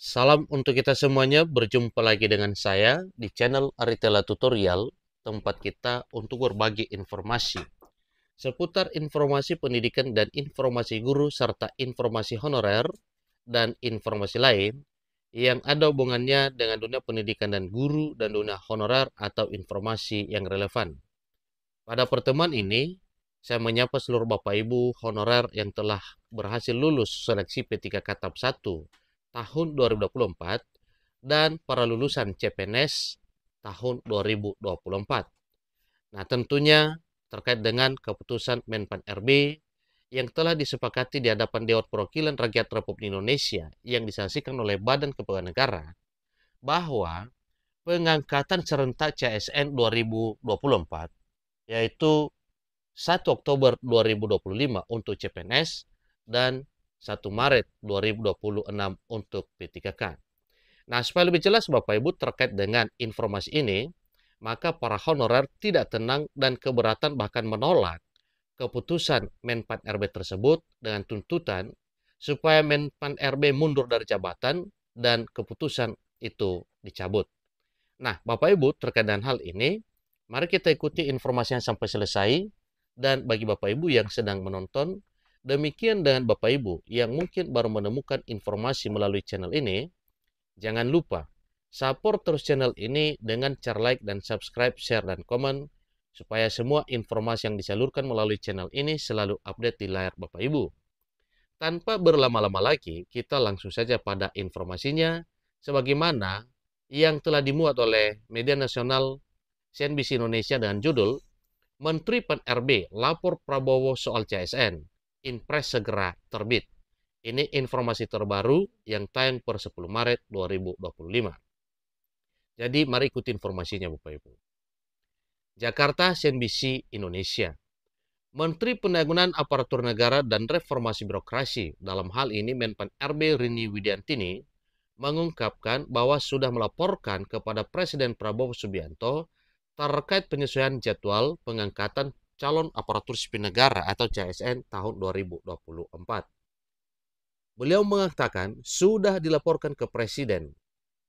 Salam untuk kita semuanya, berjumpa lagi dengan saya di channel Aritela Tutorial, tempat kita untuk berbagi informasi seputar informasi pendidikan dan informasi guru serta informasi honorer dan informasi lain yang ada hubungannya dengan dunia pendidikan dan guru dan dunia honorer atau informasi yang relevan. Pada pertemuan ini, saya menyapa seluruh Bapak Ibu honorer yang telah berhasil lulus seleksi P3K tahap 1 tahun 2024 dan para lulusan CPNS tahun 2024. Nah, tentunya terkait dengan keputusan Menpan RB yang telah disepakati di hadapan Dewan Perwakilan Rakyat Republik Indonesia yang disaksikan oleh Badan Kepegawaian Negara bahwa pengangkatan serentak CSN 2024 yaitu 1 Oktober 2025 untuk CPNS dan 1 Maret 2026 untuk P3K. Nah, supaya lebih jelas Bapak Ibu terkait dengan informasi ini, maka para honorer tidak tenang dan keberatan bahkan menolak keputusan Menpan RB tersebut dengan tuntutan supaya Menpan RB mundur dari jabatan dan keputusan itu dicabut. Nah, Bapak Ibu terkait dengan hal ini, mari kita ikuti informasinya sampai selesai. Dan bagi Bapak Ibu yang sedang menonton, demikian dengan Bapak Ibu yang mungkin baru menemukan informasi melalui channel ini, jangan lupa support terus channel ini dengan cara like dan subscribe, share, dan komen, supaya semua informasi yang disalurkan melalui channel ini selalu update di layar Bapak Ibu. Tanpa berlama-lama lagi, kita langsung saja pada informasinya, sebagaimana yang telah dimuat oleh media nasional CNBC Indonesia dengan judul Menteri Pan-RB lapor Prabowo soal CSN, Inpres segera terbit. Ini informasi terbaru yang tayang per 10 Maret 2025. Jadi mari ikuti informasinya Bapak Ibu. Jakarta, CNBC Indonesia. Menteri Pendayagunaan Aparatur Negara dan Reformasi Birokrasi, dalam hal ini Menpan RB Rini Widiantini, mengungkapkan bahwa sudah melaporkan kepada Presiden Prabowo Subianto terkait penyesuaian jadwal pengangkatan calon aparatur sipil negara atau CSN tahun 2024. Beliau mengatakan sudah dilaporkan ke Presiden.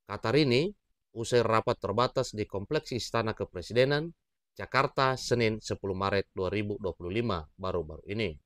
Kata Rini, usai rapat terbatas di Kompleks Istana Kepresidenan, Jakarta, Senin 10 Maret 2025, baru-baru ini.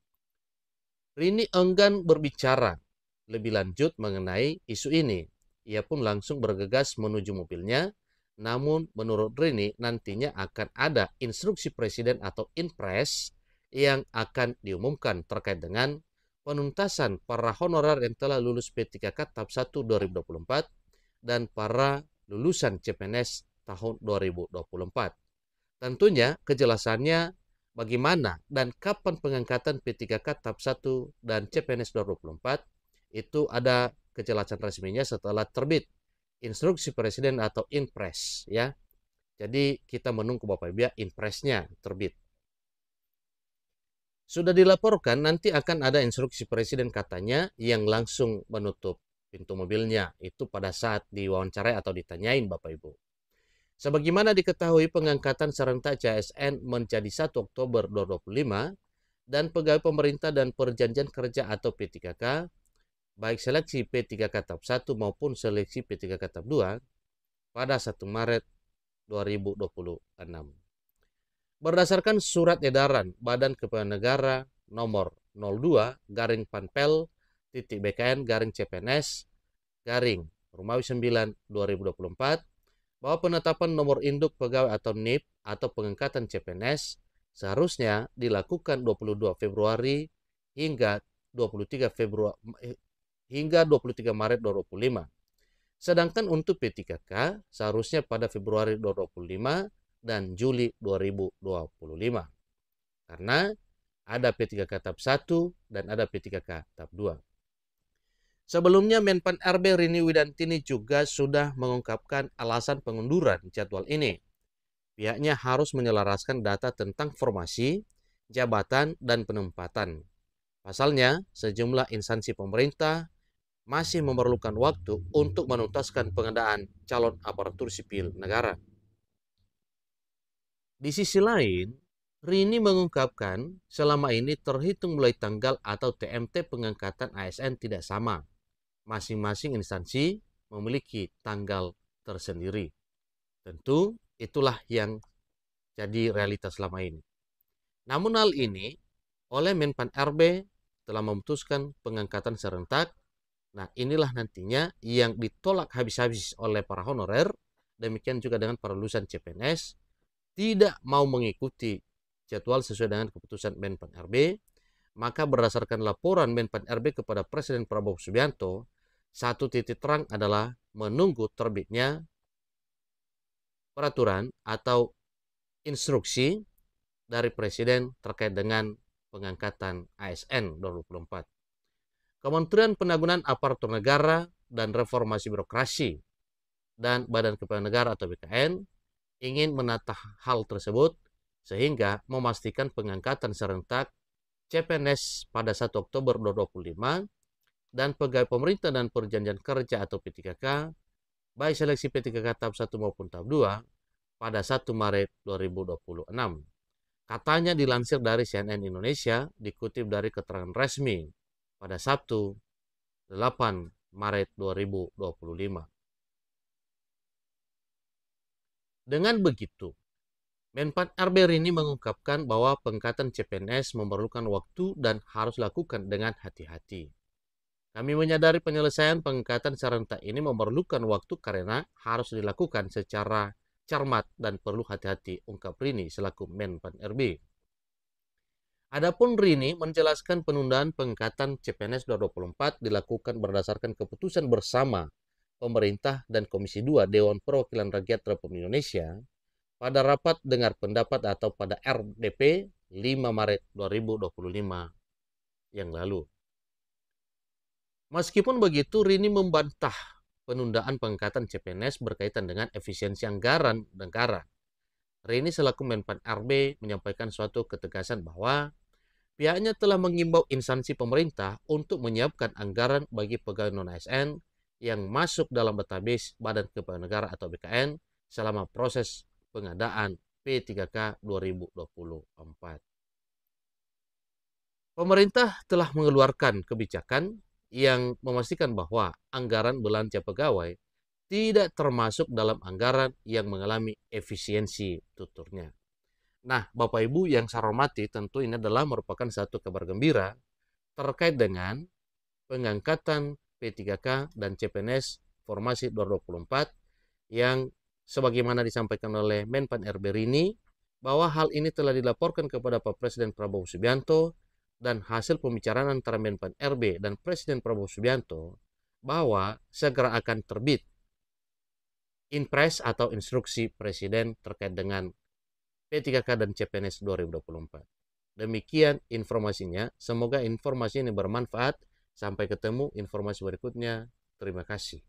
Rini enggan berbicara lebih lanjut mengenai isu ini. Ia pun langsung bergegas menuju mobilnya. Namun menurut Rini nantinya akan ada instruksi presiden atau inpres yang akan diumumkan terkait dengan penuntasan para honorer yang telah lulus P3K tahap 1 2024 dan para lulusan CPNS tahun 2024. Tentunya kejelasannya bagaimana dan kapan pengangkatan P3K tahap 1 dan CPNS 2024 itu ada kejelasan resminya setelah terbit instruksi presiden atau inpres ya. Jadi kita menunggu Bapak Ibu ya inpresnya terbit. Sudah dilaporkan nanti akan ada instruksi presiden katanya yang langsung menutup pintu mobilnya itu pada saat diwawancarai atau ditanyain Bapak Ibu. Sebagaimana diketahui pengangkatan serentak CSN menjadi 1 Oktober 2025 dan pegawai pemerintah dan perjanjian kerja atau P3K baik seleksi P3K tahap 1 maupun seleksi P3K tahap 2 pada 1 Maret 2026. Berdasarkan surat edaran Badan Kepegawaian Negara nomor 02 garing Panpel titik BKN garing CPNS garing Romawi 9 2024 bahwa penetapan nomor induk pegawai atau NIP atau pengangkatan CPNS seharusnya dilakukan 22 Februari hingga 23 Maret 2025. Sedangkan untuk P3K seharusnya pada Februari 2025 dan Juli 2025. Karena ada P3K tahap 1 dan ada P3K tahap 2. Sebelumnya Menpan RB Rini Widiantini juga sudah mengungkapkan alasan pengunduran jadwal ini. Pihaknya harus menyelaraskan data tentang formasi, jabatan, dan penempatan. Pasalnya, sejumlah instansi pemerintah masih memerlukan waktu untuk menuntaskan pengadaan calon aparatur sipil negara. Di sisi lain, Rini mengungkapkan selama ini terhitung mulai tanggal atau TMT pengangkatan ASN tidak sama. Masing-masing instansi memiliki tanggal tersendiri. Tentu itulah yang jadi realitas selama ini. Namun hal ini oleh Menpan RB telah memutuskan pengangkatan serentak. Nah, inilah nantinya yang ditolak habis-habis oleh para honorer, demikian juga dengan para lulusan CPNS, tidak mau mengikuti jadwal sesuai dengan keputusan Menpan RB, maka berdasarkan laporan Menpan RB kepada Presiden Prabowo Subianto, satu titik terang adalah menunggu terbitnya peraturan atau instruksi dari Presiden terkait dengan pengangkatan ASN 2024. Kementerian Penanggulangan Aparatur Negara dan Reformasi Birokrasi dan Badan Kepegawaian Negara atau BKN ingin menata hal tersebut sehingga memastikan pengangkatan serentak CPNS pada 1 Oktober 2025 dan pegawai pemerintah dan perjanjian kerja atau P3K, baik seleksi P3K tahap 1 maupun tahap 2 pada 1 Maret 2026. Katanya dilansir dari CNN Indonesia, dikutip dari keterangan resmi pada Sabtu 8 Maret 2025. Dengan begitu, Menpan RB Rini mengungkapkan bahwa pengangkatan CPNS memerlukan waktu dan harus dilakukan dengan hati-hati. Kami menyadari penyelesaian pengangkatan serentak ini memerlukan waktu karena harus dilakukan secara cermat dan perlu hati-hati, ungkap Rini selaku Menpan RB. Adapun Rini menjelaskan penundaan pengangkatan CPNS 2024 dilakukan berdasarkan keputusan bersama pemerintah dan Komisi 2 Dewan Perwakilan Rakyat Republik Indonesia pada rapat dengar pendapat atau pada RDP 5 Maret 2025 yang lalu. Meskipun begitu, Rini membantah penundaan pengangkatan CPNS berkaitan dengan efisiensi anggaran negara. Rini selaku Menpan RB menyampaikan suatu ketegasan bahwa pihaknya telah mengimbau instansi pemerintah untuk menyiapkan anggaran bagi pegawai non-ASN yang masuk dalam database Badan Kepegawaian Negara atau BKN selama proses pengadaan P3K 2024. Pemerintah telah mengeluarkan kebijakan yang memastikan bahwa anggaran belanja pegawai tidak termasuk dalam anggaran yang mengalami efisiensi, tuturnya. Nah, Bapak Ibu yang saya hormati, tentu ini adalah merupakan satu kabar gembira terkait dengan pengangkatan P3K dan CPNS Formasi 2024 yang sebagaimana disampaikan oleh Menpan RB Rini bahwa hal ini telah dilaporkan kepada Pak Presiden Prabowo Subianto dan hasil pembicaraan antara Menpan RB dan Presiden Prabowo Subianto bahwa segera akan terbit Inpres atau instruksi Presiden terkait dengan P3K dan CPNS 2024. Demikian informasinya. Semoga informasi ini bermanfaat. Sampai ketemu informasi berikutnya. Terima kasih.